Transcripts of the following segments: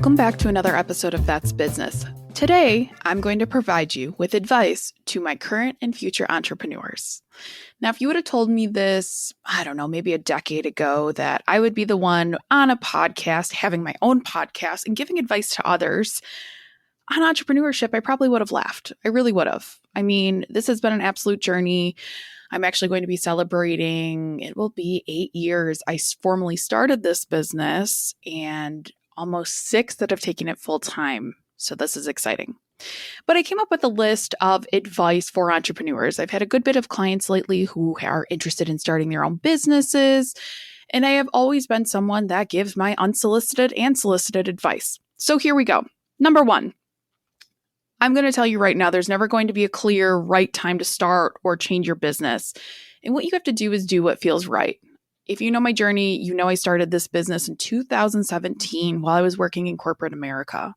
Welcome back to another episode of That's Business. Today, I'm going to provide you with advice to my current and future entrepreneurs. Now, if you would have told me this, I don't know, maybe a decade ago, that I would be the one on a podcast, having my own podcast and giving advice to others on entrepreneurship, I probably would have laughed. I really would have. I mean, this has been an absolute journey. I'm actually going to be celebrating, it will be 8 years. I formally started this business and almost 6 that have taken it full time. So this is exciting. But I came up with a list of advice for entrepreneurs. I've had a good bit of clients lately who are interested in starting their own businesses. And I have always been someone that gives my unsolicited and solicited advice. So here we go. Number 1. I'm going to tell you right now, there's never going to be a clear right time to start or change your business. And what you have to do is do what feels right. If you know my journey, you know I started this business in 2017 while I was working in corporate America.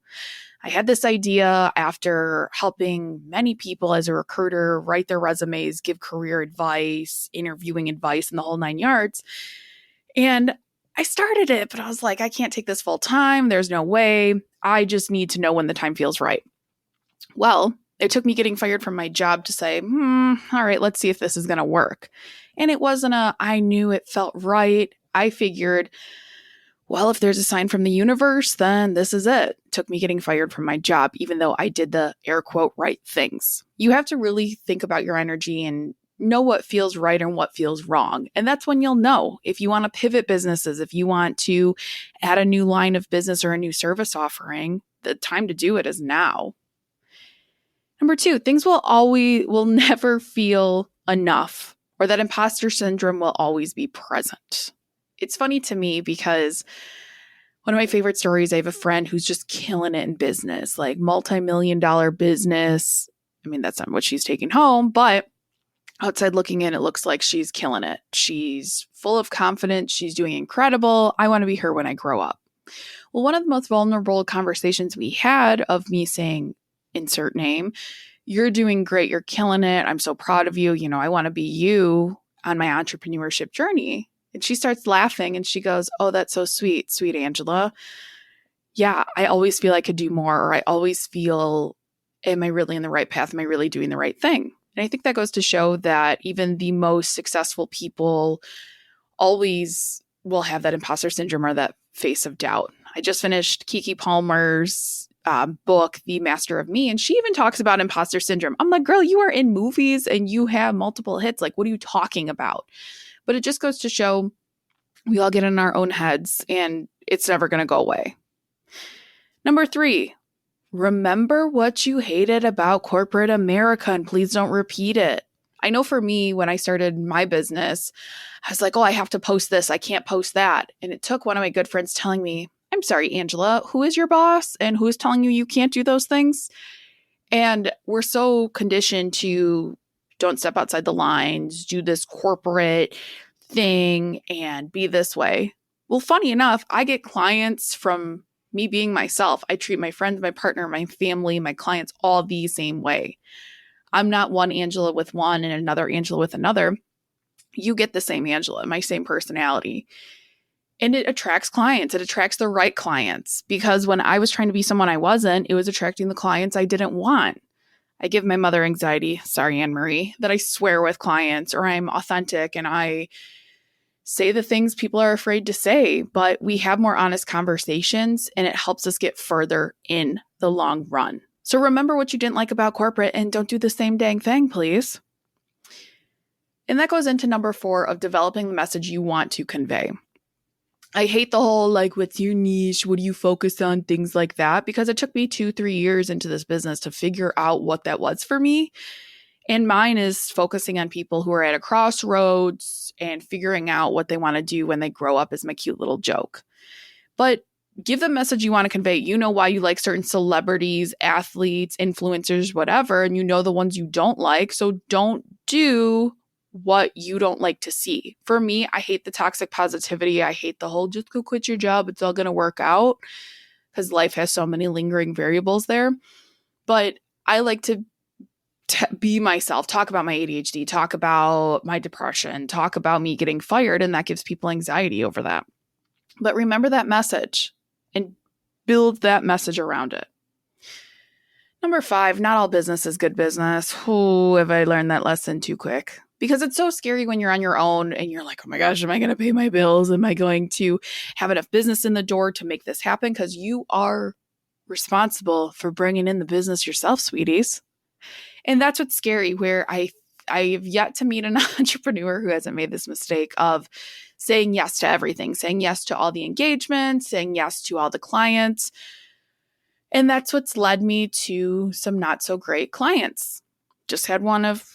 I had this idea after helping many people as a recruiter write their resumes, give career advice, interviewing advice, and the whole 9 yards. And I started it, but I was like, I can't take this full time. There's no way. I just need to know when the time feels right. Well, it took me getting fired from my job to say, all right, let's see if this is going to work. And it wasn't I knew it felt right. I figured, well, if there's a sign from the universe, then this is it. It took me getting fired from my job, even though I did the air quote right things. You have to really think about your energy and know what feels right and what feels wrong. And that's when you'll know if you want to pivot businesses, if you want to add a new line of business or a new service offering, the time to do it is now. Number 2, things will never feel enough, or that imposter syndrome will always be present. It's funny to me because one of my favorite stories, I have a friend who's just killing it in business, like multi-million-dollar business. I mean, that's not what she's taking home, but outside looking in, it looks like she's killing it. She's full of confidence. She's doing incredible. I want to be her when I grow up. Well, one of the most vulnerable conversations we had of me saying, insert name, you're doing great. You're killing it. I'm so proud of you. You know, I want to be you on my entrepreneurship journey. And she starts laughing and she goes, oh, that's so sweet. Sweet Angela. Yeah, I always feel I could do more. Or I always feel, am I really in the right path? Am I really doing the right thing? And I think that goes to show that even the most successful people always will have that imposter syndrome or that face of doubt. I just finished Kiki Palmer's book, The Master of Me, and she even talks about imposter syndrome. I'm like, girl, you are in movies and you have multiple hits. Like, what are you talking about? But it just goes to show we all get in our own heads and it's never going to go away. Number 3, remember what you hated about corporate America and please don't repeat it. I know for me, when I started my business, I was like, oh, I have to post this. I can't post that. And it took one of my good friends telling me, I'm sorry, Angela, who is your boss and who is telling you can't do those things? And we're so conditioned to don't step outside the lines, do this corporate thing and be this way. Well, funny enough, I get clients from me being myself. I treat my friends, my partner, my family, my clients all the same way. I'm not one Angela with one and another Angela with another. You get the same Angela, my same personality. And it attracts clients. It attracts the right clients because when I was trying to be someone I wasn't, it was attracting the clients I didn't want. I give my mother anxiety, sorry, Anne-Marie, that I swear with clients or I'm authentic and I say the things people are afraid to say, but we have more honest conversations and it helps us get further in the long run. So remember what you didn't like about corporate and don't do the same dang thing, please. And that goes into number 4 of developing the message you want to convey. I hate the whole, like, what's your niche? What do you focus on? Things like that, because it took me 2-3 years into this business to figure out what that was for me. And mine is focusing on people who are at a crossroads and figuring out what they want to do when they grow up is my cute little joke. But give the message you want to convey. You know why you like certain celebrities, athletes, influencers, whatever, and you know the ones you don't like. So don't do what you don't like to see. For me, I hate the toxic positivity. I hate the whole just go quit your job. It's all going to work out because life has so many lingering variables there. But I like to be myself, talk about my ADHD, talk about my depression, talk about me getting fired. And that gives people anxiety over that. But remember that message and build that message around it. Number 5, not all business is good business. Oh, have I learned that lesson too quick? Because it's so scary when you're on your own and you're like, oh my gosh, am I going to pay my bills? Am I going to have enough business in the door to make this happen? Because you are responsible for bringing in the business yourself, sweeties. And that's what's scary, where I've yet to meet an entrepreneur who hasn't made this mistake of saying yes to everything, saying yes to all the engagements, saying yes to all the clients. And that's what's led me to some not so great clients. Just had one of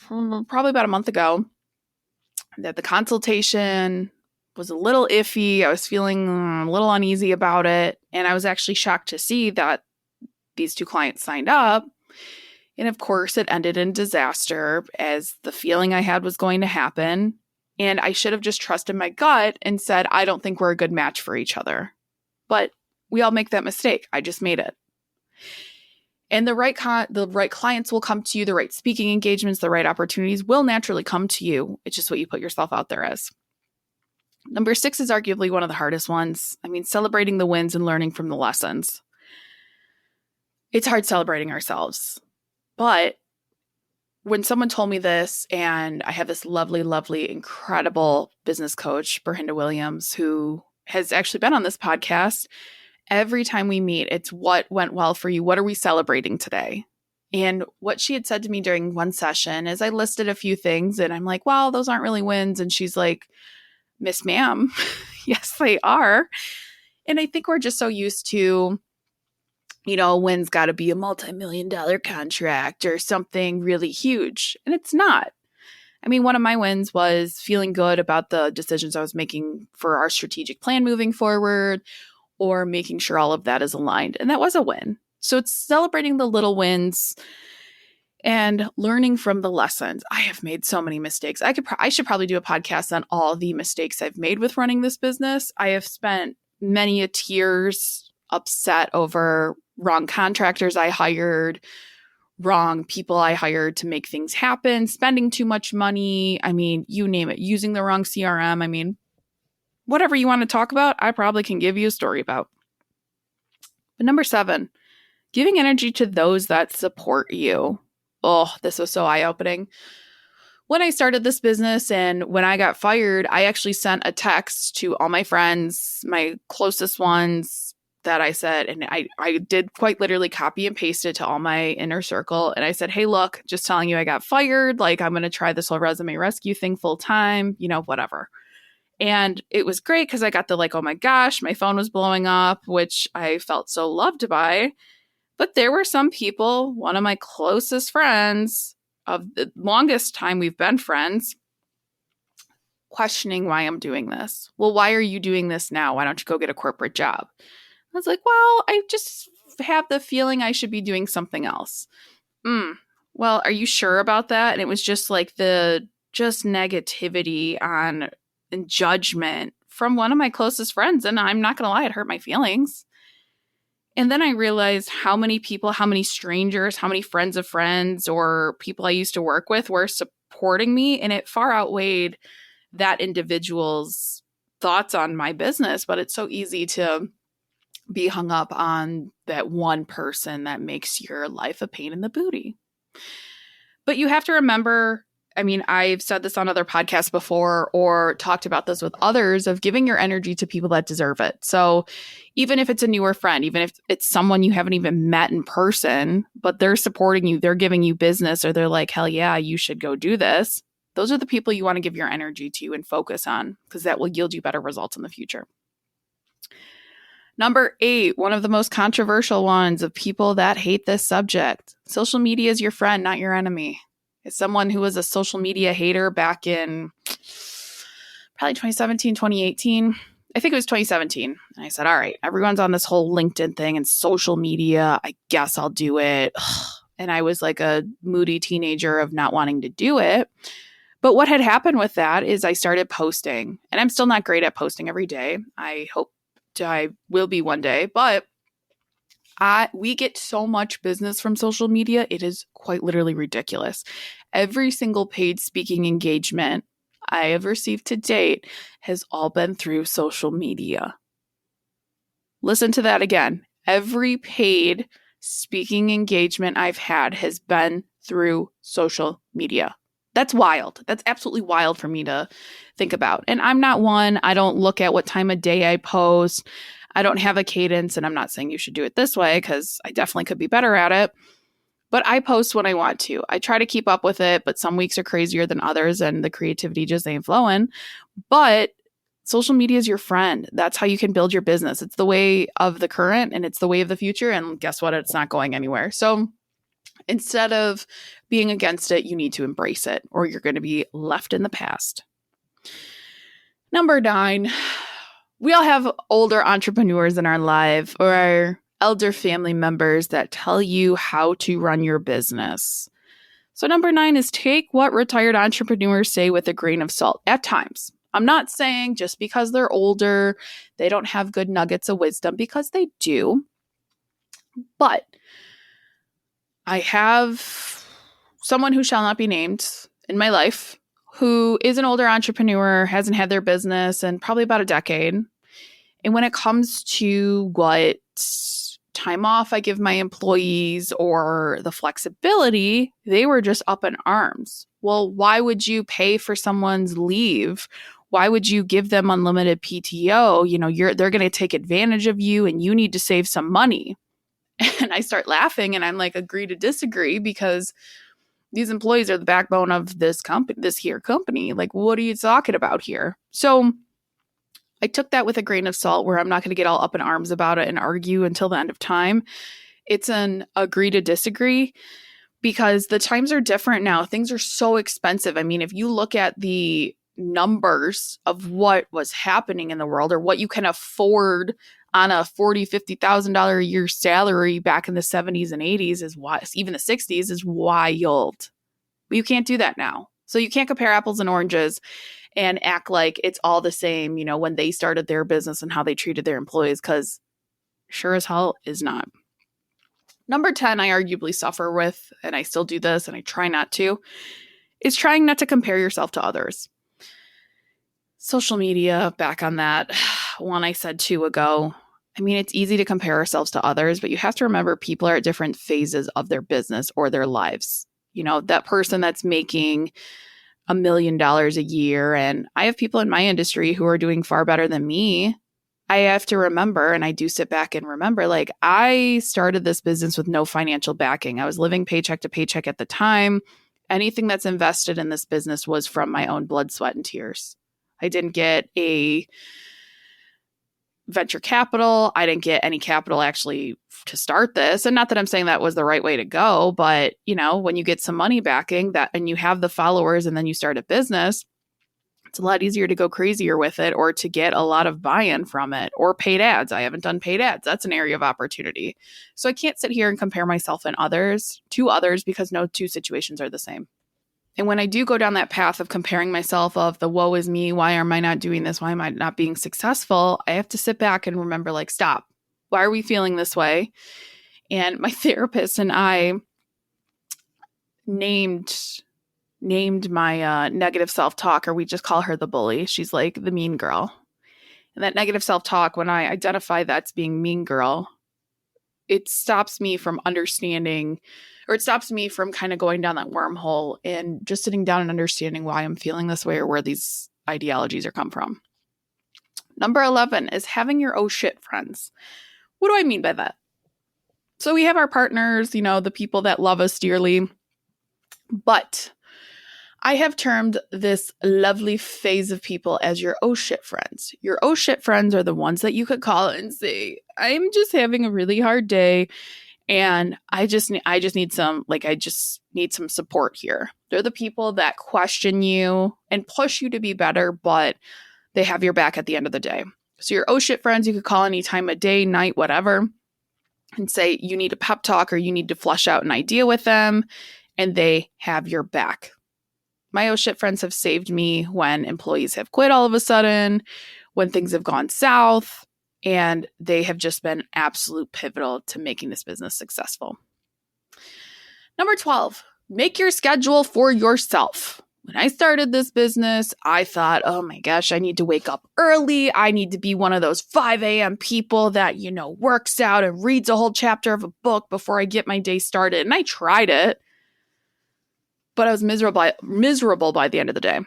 probably about a month ago that the consultation was a little iffy. I was feeling a little uneasy about it. And I was actually shocked to see that these 2 clients signed up. And of course, it ended in disaster, as the feeling I had was going to happen. And I should have just trusted my gut and said, I don't think we're a good match for each other. But we all make that mistake. I just made it. And the right clients will come to you, the right speaking engagements, the right opportunities will naturally come to you. It's just what you put yourself out there as. Number 6 is arguably one of the hardest ones. I mean, celebrating the wins and learning from the lessons. It's hard celebrating ourselves. But when someone told me this, and I have this lovely, lovely, incredible business coach, Berhinda Williams, who has actually been on this podcast, every time we meet, it's what went well for you. What are we celebrating today? And what she had said to me during one session is I listed a few things and I'm like, well, those aren't really wins. And she's like, Miss Ma'am, yes, they are. And I think we're just so used to, a win's got to be a multi-million-dollar contract or something really huge. And it's not. I mean, one of my wins was feeling good about the decisions I was making for our strategic plan moving forward, or making sure all of that is aligned. And that was a win. So it's celebrating the little wins and learning from the lessons. I have made so many mistakes. I should probably do a podcast on all the mistakes I've made with running this business. I have spent many a tears upset over wrong contractors I hired, wrong people I hired to make things happen, spending too much money. I mean, you name it, using the wrong CRM. I mean, whatever you want to talk about, I probably can give you a story about. But number 7, giving energy to those that support you. Oh, this was so eye-opening. When I started this business and when I got fired, I actually sent a text to all my friends, my closest ones, that I said, and I did quite literally copy and paste it to all my inner circle. And I said, hey, look, just telling you I got fired. Like, I'm going to try this whole resume rescue thing full time, whatever. And it was great because I got the oh my gosh, my phone was blowing up, which I felt so loved by. But there were some people, one of my closest friends of the longest time we've been friends, questioning why I'm doing this. Well, why are you doing this now? Why don't you go get a corporate job? I was like, well, I just have the feeling I should be doing something else. Well, are you sure about that? And it was just just negativity and judgment from one of my closest friends. And I'm not going to lie, it hurt my feelings. And then I realized how many people, how many strangers, how many friends of friends or people I used to work with were supporting me. And it far outweighed that individual's thoughts on my business. But it's so easy to be hung up on that one person that makes your life a pain in the booty. But you have to remember, I mean, I've said this on other podcasts before or talked about this with others, of giving your energy to people that deserve it. So even if it's a newer friend, even if it's someone you haven't even met in person, but they're supporting you, they're giving you business, or they're like, hell yeah, you should go do this. Those are the people you want to give your energy to and focus on, because that will yield you better results in the future. Number 8, one of the most controversial ones of people that hate this subject. Social media is your friend, not your enemy. As someone who was a social media hater back in probably 2017, 2018, I think it was 2017. And I said, all right, everyone's on this whole LinkedIn thing and social media. I guess I'll do it. And I was like a moody teenager of not wanting to do it. But what had happened with that is I started posting, and I'm still not great at posting every day. I hope I will be one day, but we get so much business from social media. It is quite literally ridiculous. Every single paid speaking engagement I have received to date has all been through social media. Listen to that again. Every paid speaking engagement I've had has been through social media. That's wild. That's absolutely wild for me to think about. And I'm not one, I don't look at what time of day I post. I don't have a cadence, and I'm not saying you should do it this way because I definitely could be better at it. But I post when I want to. I try to keep up with it, but some weeks are crazier than others and the creativity just ain't flowing. But social media is your friend. That's how you can build your business. It's the way of the current and it's the way of the future. And guess what? It's not going anywhere. So instead of being against it, you need to embrace it or you're going to be left in the past. Number 9, we all have older entrepreneurs in our life or our elder family members that tell you how to run your business. So number 9 is take what retired entrepreneurs say with a grain of salt at times. I'm not saying just because they're older, they don't have good nuggets of wisdom, because they do. But I have someone who shall not be named in my life who is an older entrepreneur, hasn't had their business in probably about a decade. And when it comes to what time off I give my employees or the flexibility, they were just up in arms. Well, why would you pay for someone's leave? Why would you give them unlimited PTO? You know, they're going to take advantage of you and you need to save some money. And I start laughing and I'm like, agree to disagree, because these employees are the backbone of this company. Like, what are you talking about here? So I took that with a grain of salt, where I'm not going to get all up in arms about it and argue until the end of time. It's an agree to disagree, because the times are different now. Things are so expensive. I mean, if you look at the numbers of what was happening in the world or what you can afford on a $40,000, $50,000 a year salary back in the 70s and 80s even the 60s is wild. But you can't do that now. So you can't compare apples and oranges and act like it's all the same, you know, when they started their business and how they treated their employees, because sure as hell is not. Number 10, I arguably suffer with, and I still do this and I try not to, is trying not to compare yourself to others. Social media, back on that one I said 2 ago. I mean, it's easy to compare ourselves to others, but you have to remember people are at different phases of their business or their lives. You know, that person that's making $1 million a year, and I have people in my industry who are doing far better than me. I have to remember, and I do sit back and remember, like, I started this business with no financial backing. I was living paycheck to paycheck at the time. Anything that's invested in this business was from my own blood, sweat, and tears. I didn't get a venture capital. I didn't get any capital actually to start this. And not that I'm saying that was the right way to go, but you know, when you get some money backing that and you have the followers and then you start a business, it's a lot easier to go crazier with it or to get a lot of buy-in from it, or paid ads. I haven't done paid ads. That's an area of opportunity. So I can't sit here and compare myself and others to others, because no two situations are the same. And when I do go down that path of comparing myself of the woe is me, why am I not doing this? Why am I not being successful? I have to sit back and remember, like, stop. Why are we feeling this way? And my therapist and I named my negative self-talk, or we just call her the bully. She's like the mean girl. And that negative self-talk, when I identify that's being mean girl, it stops me from understanding, or it stops me from kind of going down that wormhole and just sitting down and understanding why I'm feeling this way or where these ideologies are come from. Number 11 is having your oh shit friends. What do I mean by that? So we have our partners, you know, the people that love us dearly, but I have termed this lovely phase of people as your oh shit friends. Your oh shit friends are the ones that you could call and say, I'm just having a really hard day and I just need some support here. They're the people that question you and push you to be better, but they have your back at the end of the day. So your oh shit friends, you could call any time of day, night, whatever, and say you need a pep talk or you need to flesh out an idea with them, and they have your back. My oh shit friends have saved me when employees have quit all of a sudden, when things have gone south, and they have just been absolute pivotal to making this business successful. Number 12, make your schedule for yourself. When I started this business, I thought, oh my gosh, I need to wake up early. I need to be one of those 5 a.m. people that, works out and reads a whole chapter of a book before I get my day started. And I tried it, but I was miserable by the end of the day.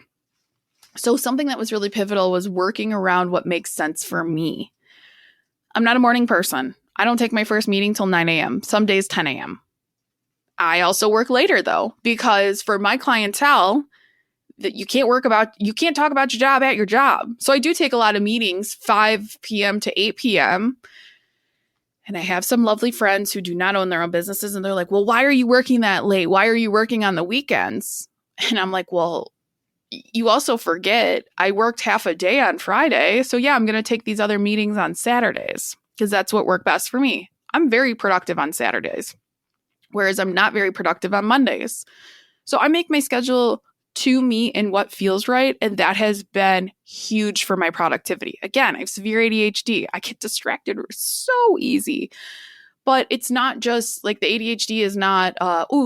So something that was really pivotal was working around what makes sense for me. I'm not a morning person. I don't take my first meeting till 9 a.m., some days 10 a.m. I also work later though, because for my clientele, that you can't talk about your job at your job. So I do take a lot of meetings 5 p.m. to 8 p.m. And I have some lovely friends who do not own their own businesses. And they're like, well, why are you working that late? Why are you working on the weekends? And I'm like, well, you also forget I worked half a day on Friday. So yeah, I'm going to take these other meetings on Saturdays because that's what worked best for me. I'm very productive on Saturdays, whereas I'm not very productive on Mondays. So I make my schedule to me and what feels right. And that has been huge for my productivity. Again, I have severe ADHD. I get distracted so easy. But it's not just like the ADHD is not,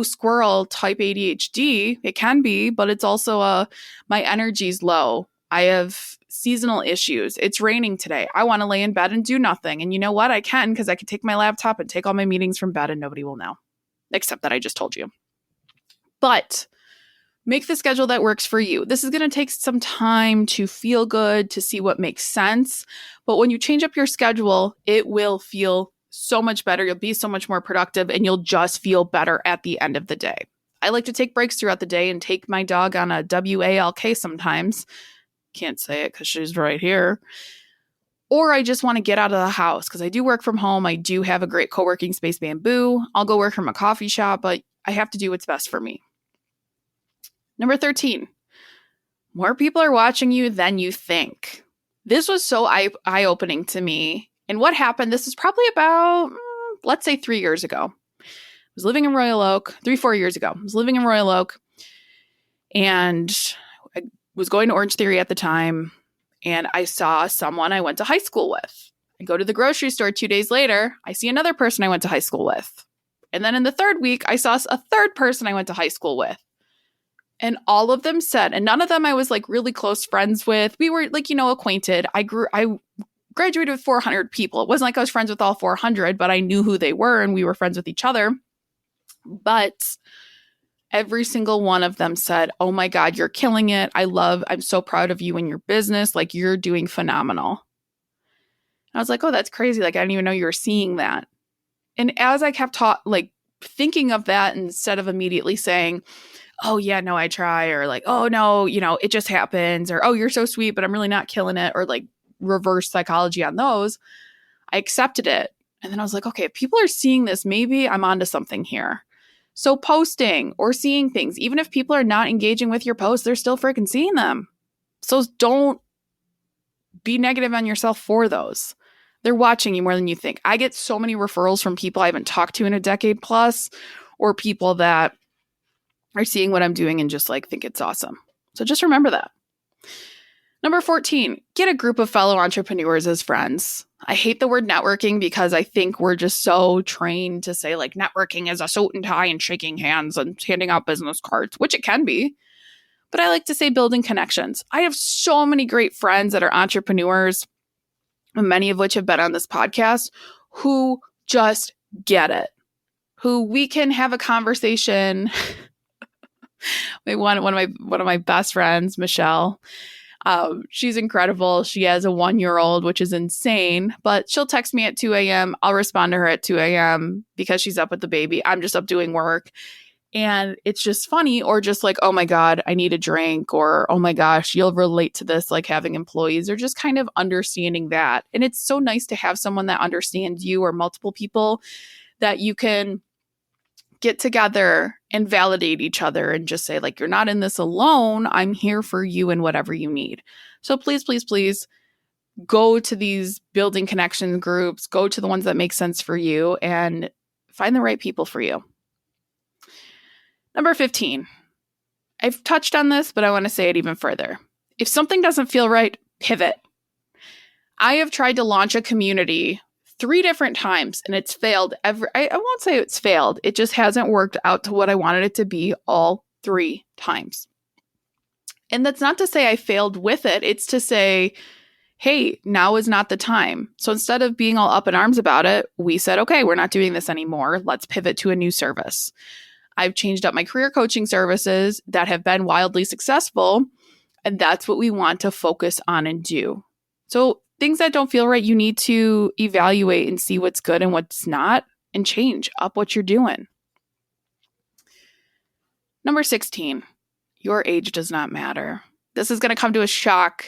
squirrel type ADHD. It can be, but it's also my energy's low. I have seasonal issues. It's raining today. I want to lay in bed and do nothing. And you know what? I can because I can take my laptop and take all my meetings from bed and nobody will know, except that I just told you. But make the schedule that works for you. This is going to take some time to feel good, to see what makes sense. But when you change up your schedule, it will feel so much better. You'll be so much more productive and you'll just feel better at the end of the day. I like to take breaks throughout the day and take my dog on a WALK sometimes. Can't say it because she's right here. Or I just want to get out of the house because I do work from home. I do have a great co-working space, Bamboo. I'll go work from a coffee shop, but I have to do what's best for me. Number 13, more people are watching you than you think. This was so eye-opening to me. And what happened, this is probably about, let's say 3 years ago. I was living in Royal Oak, 4 years ago. I was living in Royal Oak and I was going to Orange Theory at the time. And I saw someone I went to high school with. I go to the grocery store 2 days later. I see another person I went to high school with. And then in the third week, I saw a third person I went to high school with. And all of them said, and none of them I was like really close friends with. We were like, acquainted. I graduated with 400 people. It wasn't like I was friends with all 400, but I knew who they were and we were friends with each other. But every single one of them said, oh my God, you're killing it. I'm so proud of you and your business. Like you're doing phenomenal. I was like, oh, that's crazy. Like, I didn't even know you were seeing that. And as I kept thinking of that instead of immediately saying, oh yeah, no, I try, or like, oh no, it just happens, or oh, you're so sweet, but I'm really not killing it, or like reverse psychology on those, I accepted it. And then I was like, okay, if people are seeing this, maybe I'm onto something here. So posting or seeing things, even if people are not engaging with your posts, they're still freaking seeing them. So don't be negative on yourself for those. They're watching you more than you think. I get so many referrals from people I haven't talked to in a decade plus, or people that are seeing what I'm doing and just like think it's awesome. So just remember that. Number 14, get a group of fellow entrepreneurs as friends. I hate the word networking because I think we're just so trained to say like networking is a suit and tie and shaking hands and handing out business cards, which it can be. But I like to say building connections. I have so many great friends that are entrepreneurs, many of which have been on this podcast, who just get it, who we can have a conversation. One of my best friends, Michelle, she's incredible. She has a 1-year-old, which is insane, but she'll text me at 2 a.m. I'll respond to her at 2 a.m. because she's up with the baby. I'm just up doing work. And it's just funny, or just like, oh my God, I need a drink, or oh my gosh, you'll relate to this, like having employees, or just kind of understanding that. And it's so nice to have someone that understands you, or multiple people that you can get together and validate each other and just say like, you're not in this alone. I'm here for you and whatever you need. So please, please, please go to these building connection groups, go to the ones that make sense for you and find the right people for you. Number 15, I've touched on this, but I want to say it even further. If something doesn't feel right, pivot. I have tried to launch a community 3 different times and it's failed. I won't say it's failed. It just hasn't worked out to what I wanted it to be all 3 times. And that's not to say I failed with it. It's to say, hey, now is not the time. So instead of being all up in arms about it, we said, okay, we're not doing this anymore. Let's pivot to a new service. I've changed up my career coaching services that have been wildly successful. And that's what we want to focus on and do. So things that don't feel right, you need to evaluate and see what's good and what's not and change up what you're doing. Number 16, your age does not matter. This is going to come to a shock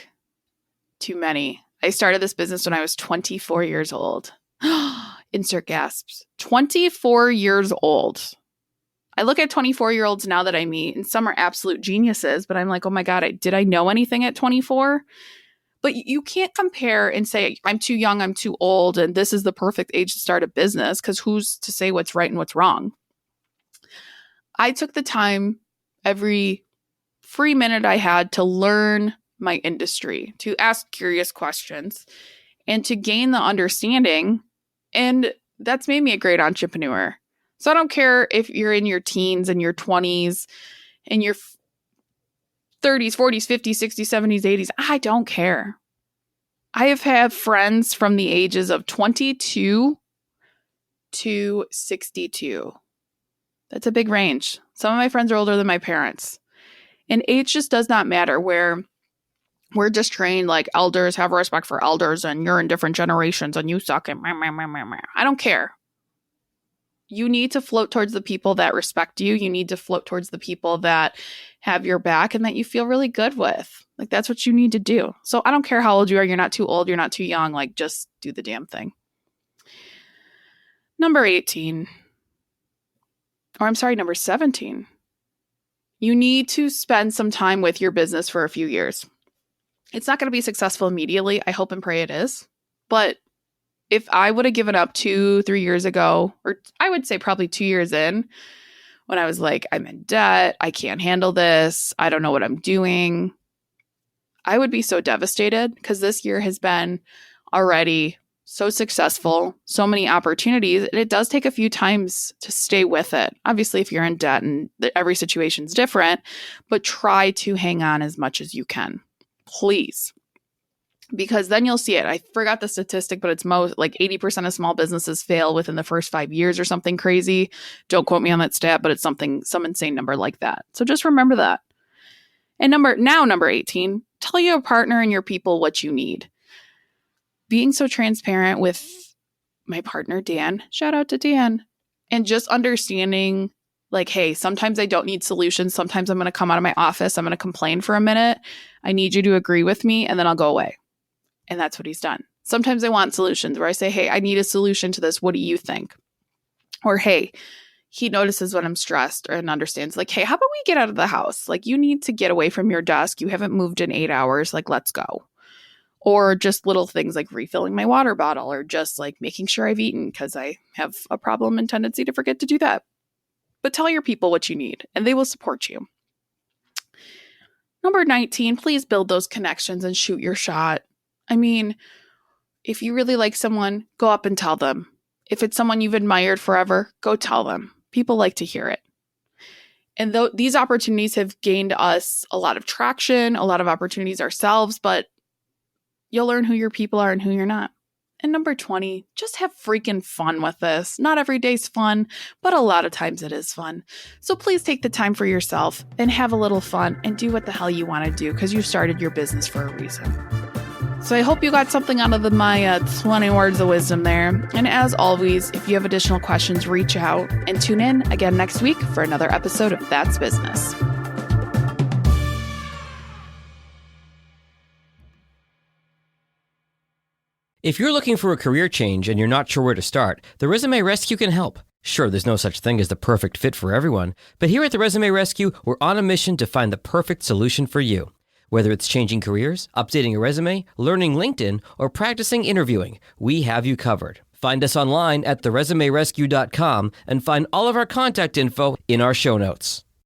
to many. I started this business when I was 24 years old. Insert gasps. 24 years old. I look at 24-year-olds now that I meet, and some are absolute geniuses, but I'm like, oh my God, did I know anything at 24? But you can't compare and say, I'm too young, I'm too old, and this is the perfect age to start a business, because who's to say what's right and what's wrong? I took the time every free minute I had to learn my industry, to ask curious questions, and to gain the understanding. And that's made me a great entrepreneur. So I don't care if you're in your teens and your 20s and your 30s, 40s, 50s, 60s, 70s, 80s. I don't care. I have had friends from the ages of 22 to 62. That's a big range. Some of my friends are older than my parents. And age just does not matter, where we're just trained like elders have respect for elders and you're in different generations and you suck and I don't care. You need to float towards the people that respect you. You need to float towards the people that have your back and that you feel really good with. Like, that's what you need to do. So I don't care how old you are. You're not too old. You're not too young. Like, just do the damn thing. Number 17. You need to spend some time with your business for a few years. It's not going to be successful immediately. I hope and pray it is. But if I would have given up 2-3 years ago, or I would say probably 2 years in, when I was like, I'm in debt, I can't handle this, I don't know what I'm doing, I would be so devastated, because this year has been already so successful, so many opportunities, and it does take a few times to stay with it. Obviously, if you're in debt and every situation's different, but try to hang on as much as you can, please. Because then you'll see it. I forgot the statistic, but it's like 80% of small businesses fail within the first 5 years or something crazy. Don't quote me on that stat, but it's some insane number like that. So just remember that. And number 18, tell your partner and your people what you need. Being so transparent with my partner, Dan, shout out to Dan, and just understanding like, hey, sometimes I don't need solutions. Sometimes I'm going to come out of my office. I'm going to complain for a minute. I need you to agree with me, and then I'll go away. And that's what he's done. Sometimes I want solutions where I say, hey, I need a solution to this. What do you think? Or, hey, he notices when I'm stressed and understands, like, hey, how about we get out of the house? Like, you need to get away from your desk. You haven't moved in 8 hours. Like, let's go. Or just little things like refilling my water bottle, or just like making sure I've eaten, because I have a problem and tendency to forget to do that. But tell your people what you need, and they will support you. Number 19, please build those connections and shoot your shot. I mean, if you really like someone, go up and tell them. If it's someone you've admired forever, go tell them. People like to hear it. And these opportunities have gained us a lot of traction, a lot of opportunities ourselves, but you'll learn who your people are and who you're not. And number 20, just have freaking fun with this. Not every day's fun, but a lot of times it is fun. So please take the time for yourself and have a little fun and do what the hell you want to do, because you started your business for a reason. So I hope you got something out of my 20 words of wisdom there. And as always, if you have additional questions, reach out and tune in again next week for another episode of That's Business. If you're looking for a career change and you're not sure where to start, the Resume Rescue can help. Sure, there's no such thing as the perfect fit for everyone, but here at the Resume Rescue, we're on a mission to find the perfect solution for you. Whether it's changing careers, updating a resume, learning LinkedIn, or practicing interviewing, we have you covered. Find us online at theresumerescue.com and find all of our contact info in our show notes.